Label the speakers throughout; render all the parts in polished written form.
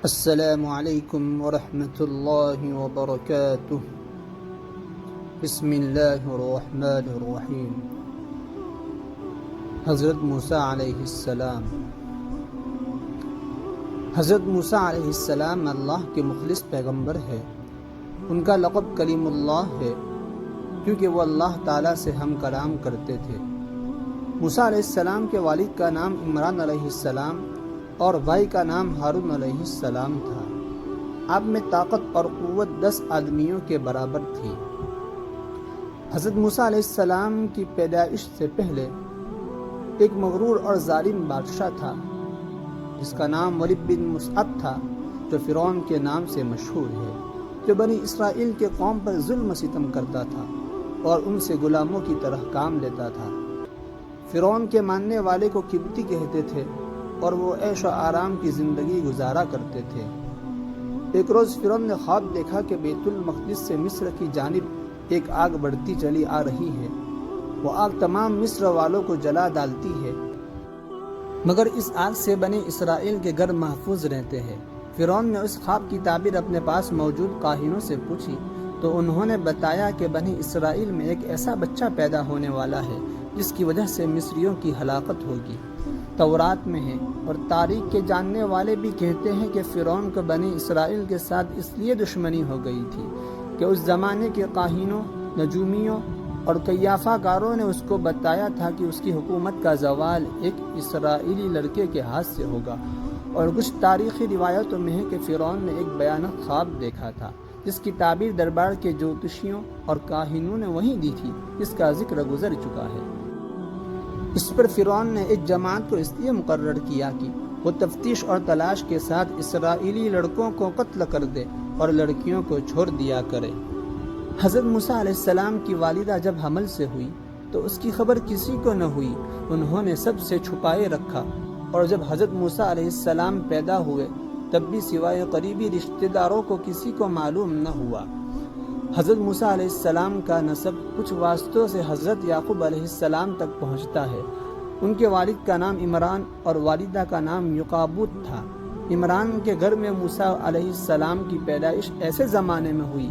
Speaker 1: السلام علیکم ورحمۃ اللہ وبرکاتہ۔ بسم اللہ الرحمن الرحیم۔ حضرت موسیٰ علیہ السلام علیہ السلام اللہ کے مخلص پیغمبر ہے۔ ان کا لقب کلیم اللہ ہے کیونکہ وہ اللہ تعالیٰ سے ہم کلام کرتے تھے۔ موسیٰ علیہ السلام کے والد کا نام عمران علیہ السلام اور بھائی کا نام ہارون علیہ السلام تھا۔ آپ میں طاقت اور قوت 10 آدمیوں کے برابر تھی۔ حضرت موسیٰ علیہ السلام کی پیدائش سے پہلے ایک مغرور اور ظالم بادشاہ تھا جس کا نام ولید بن مصعب تھا، جو فرعون کے نام سے مشہور ہے، جو بنی اسرائیل کے قوم پر ظلم و ستم کرتا تھا اور ان سے غلاموں کی طرح کام لیتا تھا۔ فرعون کے ماننے والے کو قبطی کہتے تھے اور وہ عیش و آرام کی زندگی گزارا کرتے تھے۔ ایک روز فرعون نے خواب دیکھا کہ بیت المقدس سے مصر کی جانب ایک آگ بڑھتی چلی آ رہی ہے۔ وہ آگ تمام مصر والوں کو جلا ڈالتی ہے، مگر اس آگ سے بنی اسرائیل کے گھر محفوظ رہتے ہیں۔ فرعون نے اس خواب کی تعبیر اپنے پاس موجود کاہنوں سے پوچھی تو انہوں نے بتایا کہ بنی اسرائیل میں ایک ایسا بچہ پیدا ہونے والا ہے جس کی وجہ سے مصریوں کی ہلاکت ہوگی۔ تورات میں ہے اور تاریخ کے جاننے والے بھی کہتے ہیں کہ فرعون کو بنی اسرائیل کے ساتھ اس لیے دشمنی ہو گئی تھی کہ اس زمانے کے کاہنوں، نجومیوں اور قیافہ کاروں نے اس کو بتایا تھا کہ اس کی حکومت کا زوال ایک اسرائیلی لڑکے کے ہاتھ سے ہوگا، اور کچھ تاریخی روایتوں میں ہے کہ فرعون نے ایک بھیانک خواب دیکھا تھا جس کی تعبیر دربار کے جوتشیوں اور کاہنوں نے وہی دی تھی جس کا ذکر گزر چکا ہے۔ اس پر فرعون نے ایک جماعت کو اس لیے مقرر کیا کہ وہ تفتیش اور تلاش کے ساتھ اسرائیلی لڑکوں کو قتل کر دے اور لڑکیوں کو چھوڑ دیا کرے۔ حضرت موسیٰ علیہ السلام کی والدہ جب حمل سے ہوئی تو اس کی خبر کسی کو نہ ہوئی، انہوں نے سب سے چھپائے رکھا، اور جب حضرت موسیٰ علیہ السلام پیدا ہوئے تب بھی سوائے قریبی رشتہ داروں کو کسی کو معلوم نہ ہوا۔ حضرت موسیٰ علیہ السلام کا نسب کچھ واسطوں سے حضرت یعقوب علیہ السلام تک پہنچتا ہے۔ ان کے والد کا نام عمران اور والدہ کا نام یقابوت تھا۔ عمران کے گھر میں موسیٰ علیہ السلام کی پیدائش ایسے زمانے میں ہوئی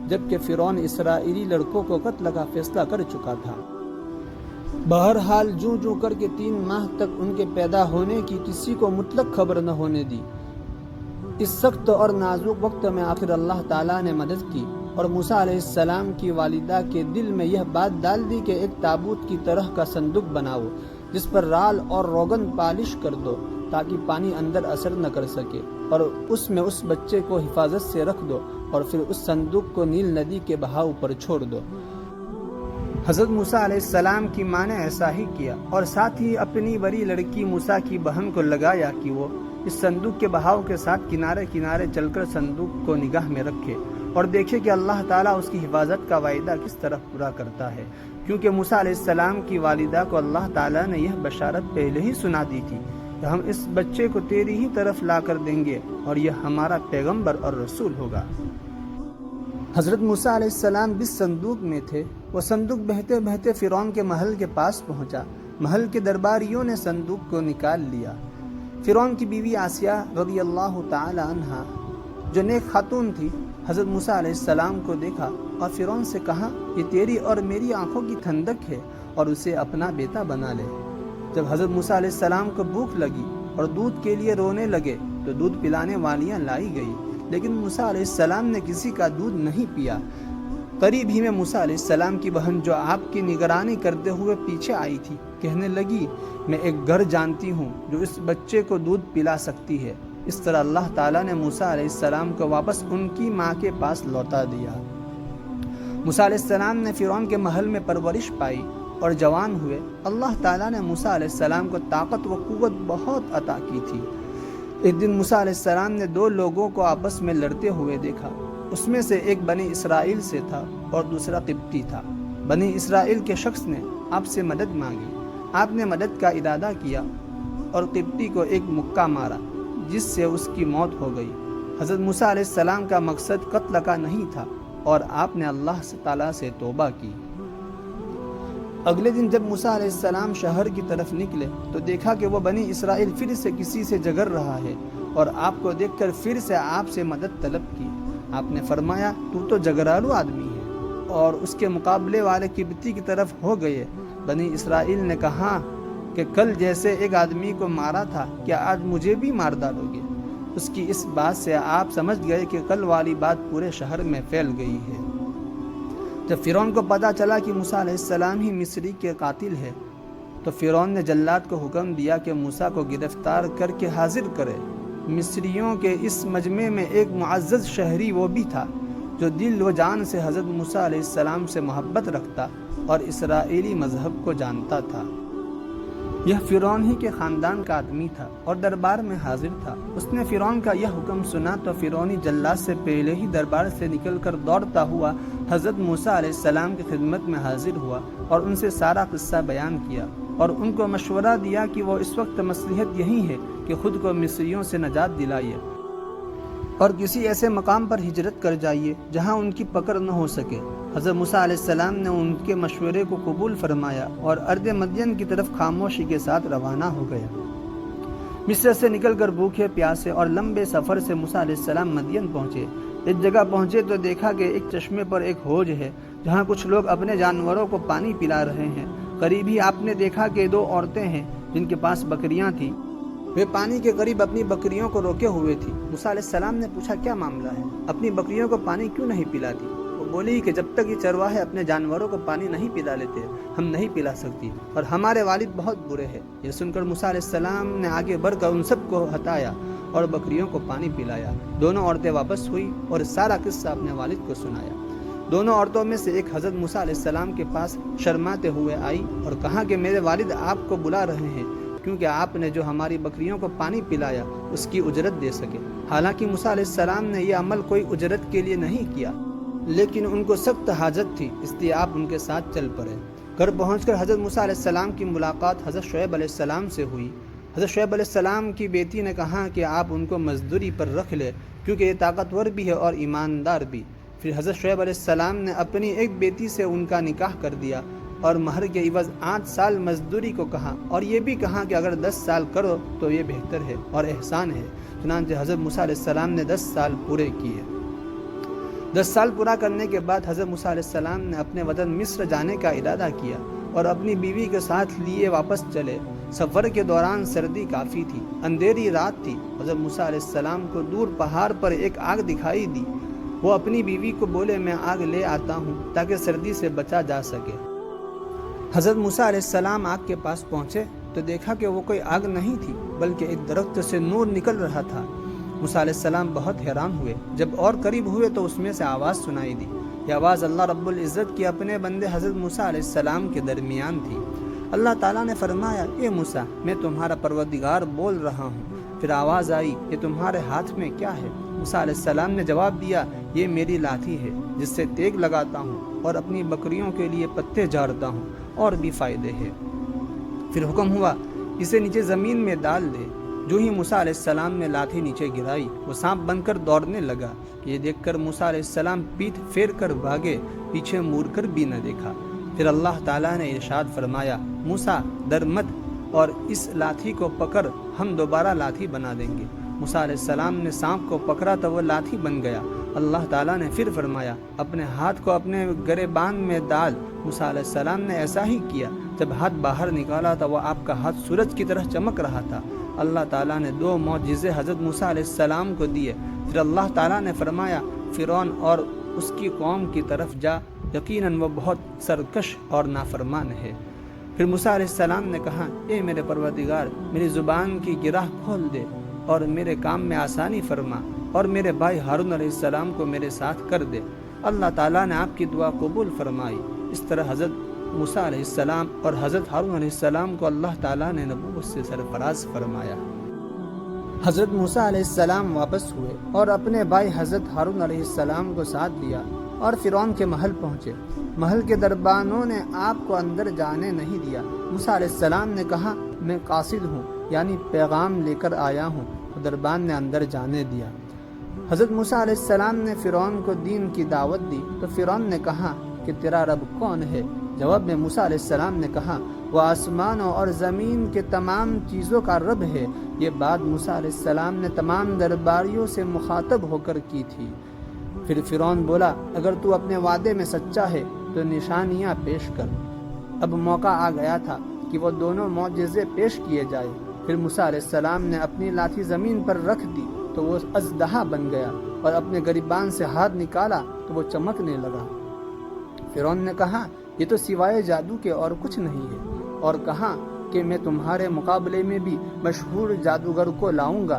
Speaker 1: جبکہ فرعون اسرائیلی لڑکوں کو قتل کا فیصلہ کر چکا تھا۔ بہرحال جوں کر کے 3 ماہ تک ان کے پیدا ہونے کی کسی کو مطلق خبر نہ ہونے دی۔ اس سخت اور نازک وقت میں آخر اللہ تعالیٰ نے مدد کی اور موسیٰ علیہ السلام کی والدہ کے دل میں یہ بات ڈال دی کہ ایک تابوت کی طرح کا صندوق بناؤ جس پر رال اور روغن پالش کر دو تاکہ پانی اندر اثر نہ کر سکے، اور اس میں اس بچے کو حفاظت سے رکھ دو اور پھر اس صندوق کو نیل ندی کے بہاؤ پر چھوڑ دو۔ حضرت موسیٰ علیہ السلام کی ماں نے ایسا ہی کیا اور ساتھ ہی اپنی بڑی لڑکی موسیٰ کی بہن کو لگایا کہ وہ اس صندوق کے بہاؤ کے ساتھ کنارے کنارے چل کر صندوق کو نگاہ میں رکھے اور دیکھے کہ اللہ تعالیٰ اس کی حفاظت کا وعدہ کس طرح پورا کرتا ہے، کیونکہ موسیٰ علیہ السلام کی والدہ کو اللہ تعالیٰ نے یہ بشارت پہلے ہی سنا دی تھی کہ ہم اس بچے کو تیری ہی طرف لا کر دیں گے اور یہ ہمارا پیغمبر اور رسول ہوگا۔ حضرت موسیٰ علیہ السلام جس صندوق میں تھے وہ صندوق بہتے بہتے فرعون کے محل کے پاس پہنچا۔ محل کے درباریوں نے صندوق کو نکال لیا۔ فرعون کی بیوی آسیہ رضی اللہ تعالی عنہا جو نیک خاتون تھی، حضرت موسیٰ علیہ السلام کو دیکھا اور فرعون سے کہا، یہ تیری اور میری آنکھوں کی ٹھنڈک ہے اور اسے اپنا بیٹا بنا لے۔ جب حضرت موسیٰ علیہ السلام کو بھوک لگی اور دودھ کے لیے رونے لگے تو دودھ پلانے والیاں لائی گئی، لیکن موسیٰ علیہ السلام نے کسی کا دودھ نہیں پیا۔ قریب ہی میں موسیٰ علیہ السلام کی بہن جو آپ کی نگرانی کرتے ہوئے پیچھے آئی تھی کہنے لگی، میں ایک گھر جانتی ہوں جو اس بچے کو دودھ پلا سکتی ہے۔ اس طرح اللہ تعالیٰ نے موسیٰ علیہ السلام کو واپس ان کی ماں کے پاس لوٹا دیا۔ موسیٰ علیہ السلام نے فرعون کے محل میں پرورش پائی اور جوان ہوئے۔ اللہ تعالیٰ نے موسیٰ علیہ السلام کو طاقت و قوت بہت عطا کی تھی۔ ایک دن موسیٰ علیہ السلام نے 2 لوگوں کو آپس میں لڑتے ہوئے دیکھا۔ اس میں سے ایک بنی اسرائیل سے تھا اور دوسرا قبطی تھا۔ بنی اسرائیل کے شخص نے آپ سے مدد مانگی، آپ نے مدد کا ارادہ کیا اور قبطی کو ایک مکہ مارا جس سے اس کی موت ہو گئی۔ حضرت موسیٰ علیہ السلام کا مقصد قتل کا نہیں تھا اور آپ نے اللہ تعالیٰ سے توبہ کی۔ اگلے دن جب موسیٰ علیہ السلام شہر کی طرف نکلے تو دیکھا کہ وہ بنی اسرائیل پھر سے کسی سے جھگڑ رہا ہے اور آپ کو دیکھ کر پھر سے آپ سے مدد طلب کی۔ آپ نے فرمایا تو تو جگرالو آدمی ہے، اور اس کے مقابلے والے قبطی کی طرف ہو گئے۔ بنی اسرائیل نے کہا کہ کل جیسے ایک آدمی کو مارا تھا، کیا آج مجھے بھی مار ڈالو گے؟ اس کی اس بات سے آپ سمجھ گئے کہ کل والی بات پورے شہر میں پھیل گئی ہے۔ جب فرعون کو پتہ چلا کہ موسیٰ علیہ السلام ہی مصری کے قاتل ہے، تو فرعون نے جلاد کو حکم دیا کہ موسیٰ کو گرفتار کر کے حاضر کرے۔ مصریوں کے اس مجمع میں ایک معزز شہری وہ بھی تھا جو دل و جان سے حضرت موسیٰ علیہ السلام سے محبت رکھتا اور اسرائیلی مذہب کو جانتا تھا۔ یہ فرعون ہی کے خاندان کا آدمی تھا اور دربار میں حاضر تھا۔ اس نے فرعون کا یہ حکم سنا تو فرعونی جلاد سے پہلے ہی دربار سے نکل کر دوڑتا ہوا حضرت موسیٰ علیہ السلام کی خدمت میں حاضر ہوا اور ان سے سارا قصہ بیان کیا اور ان کو مشورہ دیا کہ وہ اس وقت مصلحت یہی ہے کہ خود کو مصریوں سے نجات دلائیے اور کسی ایسے مقام پر ہجرت کر جائیے جہاں ان کی پکڑ نہ ہو سکے۔ حضرت موسیٰ علیہ السلام نے ان کے مشورے کو قبول فرمایا اور ارض مدین کی طرف خاموشی کے ساتھ روانہ ہو گیا۔ مصر سے نکل کر بھوکے پیاسے اور لمبے سفر سے موسیٰ علیہ السلام مدین پہنچے۔ ایک جگہ پہنچے تو دیکھا کہ ایک چشمے پر ایک حوض ہے جہاں کچھ لوگ اپنے جانوروں کو پانی پلا رہے ہیں۔ قریب ہی آپ نے دیکھا کہ دو عورتیں ہیں جن کے پاس بکریاں تھیں، وہ پانی کے قریب اپنی بکریوں کو روکے ہوئے تھی۔ موسیٰ علیہ السلام نے پوچھا کیا معاملہ ہے، اپنی بکریوں کو پانی کیوں نہیں پلاتی؟ وہ بولی کہ جب تک یہ چرواہے اپنے جانوروں کو پانی نہیں پلا لیتے ہم نہیں پلا سکتی، اور ہمارے والد بہت برے ہیں۔ یہ سن کر موسیٰ علیہ السلام نے آگے بڑھ کر ان سب کو ہٹایا اور بکریوں کو پانی پلایا۔ دونوں عورتیں واپس ہوئی اور سارا قصہ اپنے والد کو سنایا۔ دونوں عورتوں میں سے ایک حضرت موسیٰ علیہ السلام کے پاس شرماتے ہوئے آئی اور کہا کہ میرے والد آپ کو بلا رہے ہیں کیونکہ آپ نے جو ہماری بکریوں کو پانی پلایا اس کی اجرت دے سکے۔ حالانکہ موسیٰ علیہ السلام نے یہ عمل کوئی اجرت کے لیے نہیں کیا، لیکن ان کو سخت حاجت تھی، اس لیے آپ ان کے ساتھ چل پڑے۔ گھر پہنچ کر حضرت موسیٰ علیہ السلام کی ملاقات حضرت شعیب علیہ السلام سے ہوئی۔ حضرت شعیب علیہ السلام کی بیٹی نے کہا کہ آپ ان کو مزدوری پر رکھ لے کیونکہ یہ طاقتور بھی ہے اور ایماندار بھی۔ پھر حضرت شعیب علیہ السلام نے اپنی ایک بیٹی سے ان کا نکاح کر دیا اور مہر کے عوض 8 سال مزدوری کو کہا، اور یہ بھی کہا کہ اگر 10 سال کرو تو یہ بہتر ہے اور احسان ہے۔ چنانچہ حضرت موسیٰ علیہ السلام نے 10 سال پورے کیے۔ 10 سال پورا کرنے کے بعد حضرت موسیٰ علیہ السلام نے اپنے وطن مصر جانے کا ارادہ کیا اور اپنی بیوی کے ساتھ لیے واپس چلے۔ سفر کے دوران سردی کافی تھی، اندھیری رات تھی۔ حضرت موسیٰ علیہ السلام کو دور پہاڑ پر ایک آگ دکھائی دی۔ وہ اپنی بیوی کو بولے میں آگ لے آتا ہوں تاکہ سردی سے بچا جا سکے۔ حضرت موسیٰ علیہ السلام آگ کے پاس پہنچے تو دیکھا کہ وہ کوئی آگ نہیں تھی بلکہ ایک درخت سے نور نکل رہا تھا۔ موسیٰ علیہ السلام بہت حیران ہوئے۔ جب اور قریب ہوئے تو اس میں سے آواز سنائی دی۔ یہ آواز اللہ رب العزت کی اپنے بندے حضرت موسیٰ علیہ السلام کے درمیان تھی۔ اللہ تعالیٰ نے فرمایا اے موسیٰ میں تمہارا پروردگار بول رہا ہوں۔ پھر آواز آئی یہ تمہارے ہاتھ میں کیا ہے؟ موسیٰ علیہ السلام نے جواب دیا یہ میری لاٹھی ہے جس سے تیگ لگاتا ہوں اور اپنی بکریوں کے لیے پتے جھاڑتا ہوں، اور بھی فائدے ہیں۔ پھر حکم ہوا اسے نیچے زمین میں ڈال دے۔ جو ہی موسیٰ علیہ السلام نے لاٹھی نیچے گرائی وہ سانپ بن کر دوڑنے لگا۔ یہ دیکھ کر موسیٰ علیہ السلام پیٹھ پھیر کر بھاگے، پیچھے مڑ کر بھی نہ دیکھا۔ پھر اللہ تعالیٰ نے ارشاد فرمایا موسیٰ ڈر مت اور اس لاٹھی کو پکڑ، ہم دوبارہ لاٹھی بنا دیں گے۔ موسیٰ علیہ السلام نے سانپ کو پکڑا تو وہ لاٹھی بن گیا۔ اللہ تعالیٰ نے پھر فرمایا اپنے ہاتھ کو اپنے گریبان میں ڈال۔ موسیٰ علیہ السلام نے ایسا ہی کیا۔ جب ہاتھ باہر نکالا تو وہ آپ کا ہاتھ سورج کی طرح چمک رہا تھا۔ اللہ تعالیٰ نے 2 معجزے حضرت موسیٰ علیہ السلام کو دیے۔ پھر اللہ تعالیٰ نے فرمایا فرعون اور اس کی قوم کی طرف جا، یقیناً وہ بہت سرکش اور نافرمان ہے۔ پھر موسیٰ علیہ السلام نے کہا اے میرے پروردگار میری زبان کی گرہ کھول دے اور میرے کام میں آسانی فرما، اور میرے بھائی ہارون علیہ السلام کو میرے ساتھ کر دے۔ اللہ تعالیٰ نے آپ کی دعا قبول فرمائی۔ اس طرح حضرت موسیٰ علیہ السلام اور حضرت ہارون علیہ السلام کو اللہ تعالیٰ نے نبوت سے سرفراز فرمایا۔ حضرت موسیٰ علیہ السلام واپس ہوئے اور اپنے بھائی حضرت ہارون علیہ السلام کو ساتھ لیا اور فرعون کے محل پہنچے۔ محل کے دربانوں نے آپ کو اندر جانے نہیں دیا۔ موسیٰ علیہ السلام نے کہا میں قاصد ہوں، یعنی پیغام لے کر آیا ہوں، تو دربان نے اندر جانے دیا۔ حضرت موسیٰ علیہ السلام نے فرعون کو دین کی دعوت دی تو فرعون نے کہا کہ تیرا رب کون ہے؟ جواب میں موسیٰ علیہ السلام نے کہا وہ آسمانوں اور زمین کے تمام چیزوں کا رب ہے۔ یہ بات موسیٰ علیہ السلام نے تمام درباریوں سے مخاطب ہو کر کی تھی۔ پھر فرعون بولا، اگر تو اپنے وعدے میں سچا ہے تو نشانیاں پیش کر۔ اب موقع آ گیا تھا کہ وہ دونوں معجزے پیش کیے جائے۔ پھر موسیٰ علیہ السلام نے اپنی لاٹھی زمین پر رکھ دی تو وہ اژدہا بن گیا، اور اپنے گریبان سے ہاتھ نکالا تو وہ چمکنے لگا۔ فرعون نے کہا، یہ تو سوائے جادو کے اور کچھ نہیں ہے، اور کہا کہ میں تمہارے مقابلے میں بھی مشہور جادوگر کو لاؤں گا۔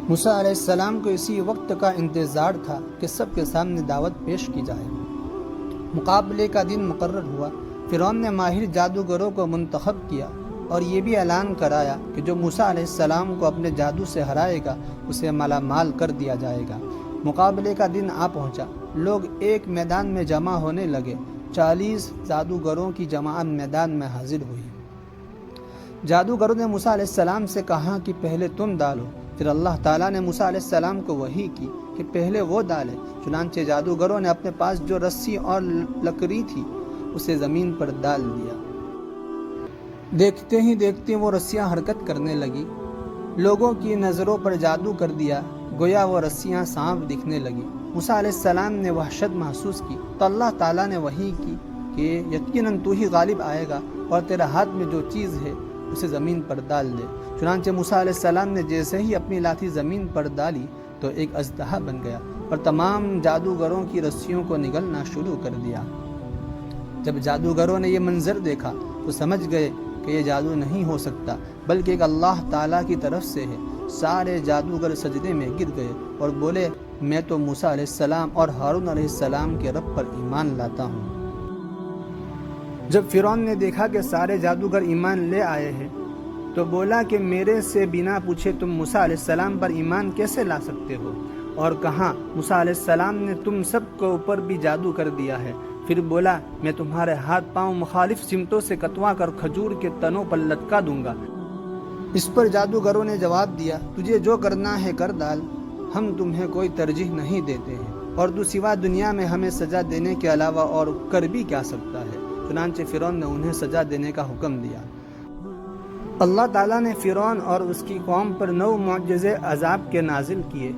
Speaker 1: موسیٰ علیہ السلام کو اسی وقت کا انتظار تھا کہ سب کے سامنے دعوت پیش کی جائے۔ مقابلے کا دن مقرر ہوا۔ فرعون نے ماہر جادوگروں کو منتخب کیا اور یہ بھی اعلان کرایا کہ جو موسیٰ علیہ السلام کو اپنے جادو سے ہرائے گا اسے مالا مال کر دیا جائے گا۔ مقابلے کا دن آ پہنچا۔ لوگ ایک میدان میں جمع ہونے لگے۔ 40 جادوگروں کی جماعت میدان میں حاضر ہوئی۔ جادوگروں نے موسیٰ علیہ السلام سے کہا کہ پہلے تم ڈالو۔ پھر اللہ تعالیٰ نے موسیٰ علیہ السلام کو وحی کی کہ پہلے وہ ڈالے۔ چنانچہ جادوگروں نے اپنے پاس جو رسی اور لکڑی تھی اسے زمین پر ڈال دیا۔ دیکھتے ہی دیکھتے وہ رسیاں حرکت کرنے لگی۔ لوگوں کی نظروں پر جادو کر دیا، گویا وہ رسیاں سانپ دکھنے لگی۔ موسیٰ علیہ السلام نے وحشت محسوس کی تو اللہ تعالیٰ نے وحی کی کہ یقیناً تو ہی غالب آئے گا، اور تیرے ہاتھ میں جو چیز ہے اسے زمین پر ڈال دے۔ چنانچہ موسیٰ علیہ السلام نے جیسے ہی اپنی لاٹھی زمین پر ڈالی تو ایک اژدہا بن گیا اور تمام جادوگروں کی رسیوں کو نگلنا شروع کر دیا۔ جب جادوگروں نے یہ منظر دیکھا تو سمجھ گئے کہ یہ جادو نہیں ہو سکتا بلکہ ایک اللہ تعالیٰ کی طرف سے ہے۔ سارے جادوگر سجدے میں گر گئے اور بولے، میں تو موسیٰ علیہ السلام اور ہارون علیہ السلام کے رب پر ایمان لاتا ہوں۔ جب فرعون نے دیکھا کہ سارے جادوگر ایمان لے آئے ہیں تو بولا کہ میرے سے بنا پوچھے تم موسیٰ علیہ السلام پر ایمان کیسے لا سکتے ہو؟ اور کہا، موسیٰ علیہ السلام نے تم سب کے اوپر بھی جادو کر دیا ہے۔ پھر بولا، میں تمہارے ہاتھ پاؤں مخالف سمتوں سے کتوا کر کھجور کے تنوں پر لٹکا دوں گا۔ اس پر جادوگروں نے جواب دیا، تجھے جو کرنا ہے کر ڈال، ہم تمہیں کوئی ترجیح نہیں دیتے ہیں، اور تو سوا دنیا میں ہمیں سزا دینے کے علاوہ اور کر بھی کیا سکتا ہے؟ چنانچہ فرعون نے انہیں سزا دینے کا حکم دیا۔ اللہ تعالیٰ نے فرعون اور اس کی قوم پر 9 معجزے عذاب کے نازل کیے،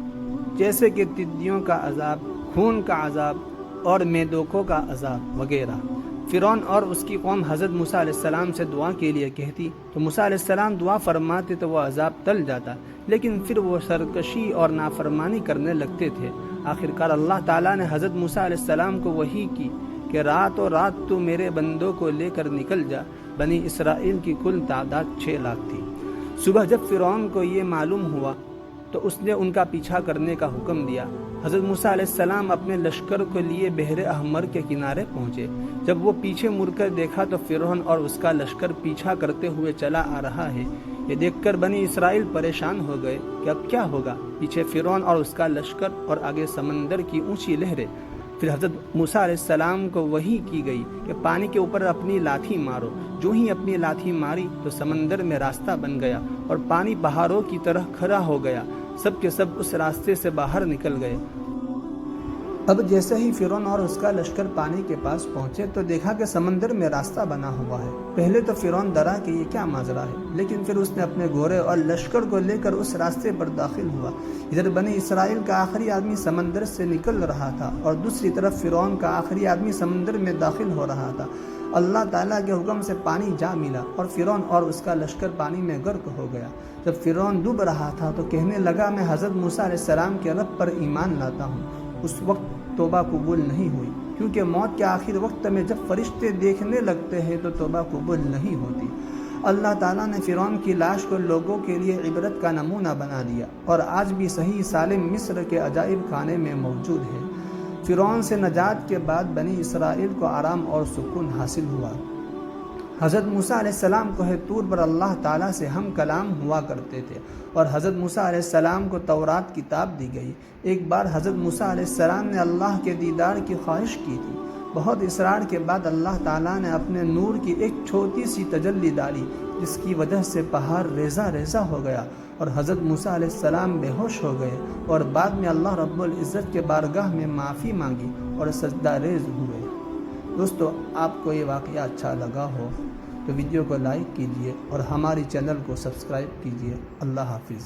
Speaker 1: جیسے کہ تدیوں کا عذاب، خون کا عذاب اور میدوکوں کا عذاب وغیرہ۔ فرعون اور اس کی قوم حضرت موسیٰ علیہ السلام سے دعا کے لیے کہتی تو موسیٰ علیہ السلام دعا فرماتے تو وہ عذاب ٹل جاتا، لیکن پھر وہ سرکشی اور نافرمانی کرنے لگتے تھے۔ آخرکار اللہ تعالیٰ نے حضرت موسیٰ علیہ السلام کو وحی کی کہ راتوں رات تو میرے بندوں کو لے کر نکل جا۔ بنی اسرائیل کی کل تعداد 6 لاکھ تھی۔ صبح جب فرعون کو یہ معلوم ہوا تو اس نے ان کا پیچھا کرنے کا حکم دیا۔ حضرت موسیٰ علیہ السلام اپنے لشکر کے لیے بحر احمر کے کنارے پہنچے۔ جب وہ پیچھے مڑ کر دیکھا تو فرعون اور اس کا لشکر پیچھا کرتے ہوئے چلا آ رہا ہے۔ یہ دیکھ کر بنی اسرائیل پریشان ہو گئے کہ اب کیا ہوگا۔ پیچھے فرعون اور اس کا لشکر اور آگے سمندر کی اونچی لہریں۔ پھر حضرت موسیٰ علیہ السلام کو وحی کی گئی کہ پانی کے اوپر اپنی لاٹھی مارو۔ جو ہی اپنی لاٹھی ماری تو سمندر میں راستہ بن گیا اور پانی پہاڑوں کی طرح کھڑا ہو گیا۔ سب کے سب اس راستے سے باہر نکل گئے۔ اب جیسے ہی فرعون اور اس کا لشکر پانی کے پاس پہنچے تو دیکھا کہ سمندر میں راستہ بنا ہوا ہے۔ پہلے تو فرعون ڈرا کہ یہ کیا ماجرا ہے، لیکن پھر اس نے اپنے گھوڑے اور لشکر کو لے کر اس راستے پر داخل ہوا۔ ادھر بنی اسرائیل کا آخری آدمی سمندر سے نکل رہا تھا اور دوسری طرف فرعون کا آخری آدمی سمندر میں داخل ہو رہا تھا۔ اللہ تعالیٰ کے حکم سے پانی جا ملا اور فرعون اور اس کا لشکر پانی میں غرق ہو گیا۔ جب فرعون ڈوب رہا تھا تو کہنے لگا، میں حضرت موسیٰ علیہ السلام کے رب پر ایمان لاتا ہوں۔ اس وقت توبہ قبول نہیں ہوئی، کیونکہ موت کے آخر وقت میں جب فرشتے دیکھنے لگتے ہیں تو توبہ قبول نہیں ہوتی۔ اللہ تعالیٰ نے فرعون کی لاش کو لوگوں کے لیے عبرت کا نمونہ بنا دیا اور آج بھی صحیح سالم مصر کے عجائب خانے میں موجود ہے۔ فرعون سے نجات کے بعد بنی اسرائیل کو آرام اور سکون حاصل ہوا۔ حضرت موسیٰ علیہ السلام کوہ طور پر اللہ تعالیٰ سے ہم کلام ہوا کرتے تھے اور حضرت موسیٰ علیہ السلام کو تورات کتاب دی گئی۔ ایک بار حضرت موسیٰ علیہ السلام نے اللہ کے دیدار کی خواہش کی تھی۔ بہت اصرار کے بعد اللہ تعالیٰ نے اپنے نور کی ایک چھوٹی سی تجلی ڈالی، جس کی وجہ سے پہاڑ ریزہ ریزہ ہو گیا اور حضرت موسیٰ علیہ السلام بے ہوش ہو گئے اور بعد میں اللہ رب العزت کے بارگاہ میں معافی مانگی اور سجدہ ریز ہوئے۔ دوستو، آپ کو یہ واقعہ اچھا لگا ہو تو ویڈیو کو لائک کیجیے اور ہماری چینل کو سبسکرائب کیجیے۔ اللہ حافظ۔